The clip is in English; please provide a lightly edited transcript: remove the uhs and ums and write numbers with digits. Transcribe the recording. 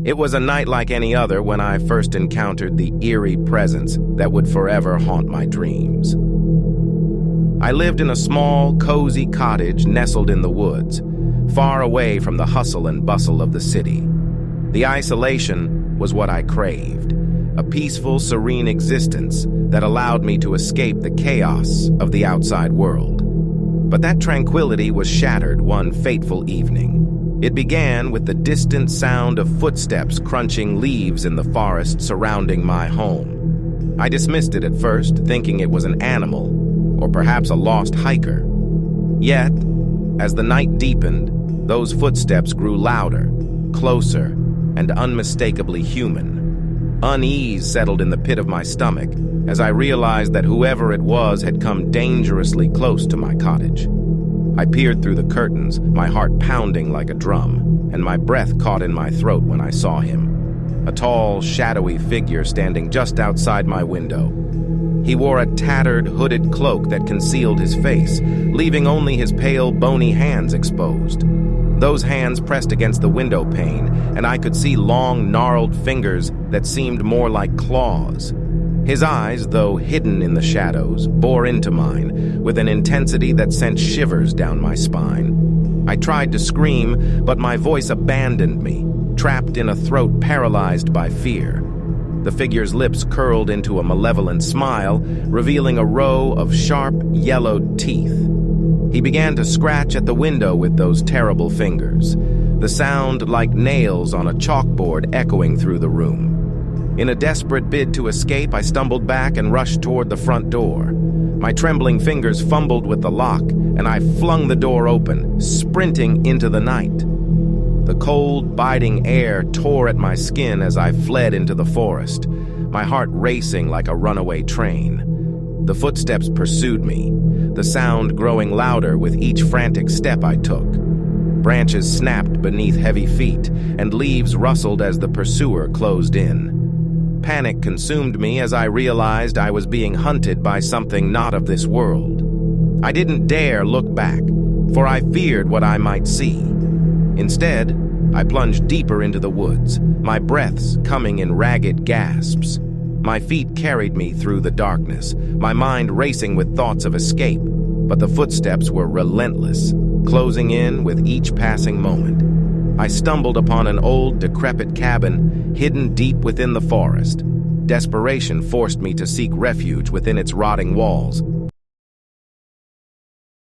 It was a night like any other when I first encountered the eerie presence that would forever haunt my dreams. I lived in a small, cozy cottage nestled in the woods, far away from the hustle and bustle of the city. The isolation was what I craved, a peaceful, serene existence that allowed me to escape the chaos of the outside world. But that tranquility was shattered one fateful evening. It began with the distant sound of footsteps crunching leaves in the forest surrounding my home. I dismissed it at first, thinking it was an animal, or perhaps a lost hiker. Yet, as the night deepened, those footsteps grew louder, closer, and unmistakably human. Unease settled in the pit of my stomach as I realized that whoever it was had come dangerously close to my cottage. I peered through the curtains, my heart pounding like a drum, and my breath caught in my throat when I saw him. A tall, shadowy figure standing just outside my window. He wore a tattered, hooded cloak that concealed his face, leaving only his pale, bony hands exposed. Those hands pressed against the window pane, and I could see long, gnarled fingers that seemed more like claws. His eyes, though hidden in the shadows, bore into mine with an intensity that sent shivers down my spine. I tried to scream, but my voice abandoned me, trapped in a throat paralyzed by fear. The figure's lips curled into a malevolent smile, revealing a row of sharp, yellowed teeth. He began to scratch at the window with those terrible fingers, the sound like nails on a chalkboard echoing through the room. In a desperate bid to escape, I stumbled back and rushed toward the front door. My trembling fingers fumbled with the lock, and I flung the door open, sprinting into the night. The cold, biting air tore at my skin as I fled into the forest, my heart racing like a runaway train. The footsteps pursued me, the sound growing louder with each frantic step I took. Branches snapped beneath heavy feet, and leaves rustled as the pursuer closed in. Panic consumed me as I realized I was being hunted by something not of this world. I didn't dare look back, for I feared what I might see. Instead, I plunged deeper into the woods, my breaths coming in ragged gasps. My feet carried me through the darkness, my mind racing with thoughts of escape, but the footsteps were relentless, closing in with each passing moment. I stumbled upon an old, decrepit cabin hidden deep within the forest. Desperation forced me to seek refuge within its rotting walls,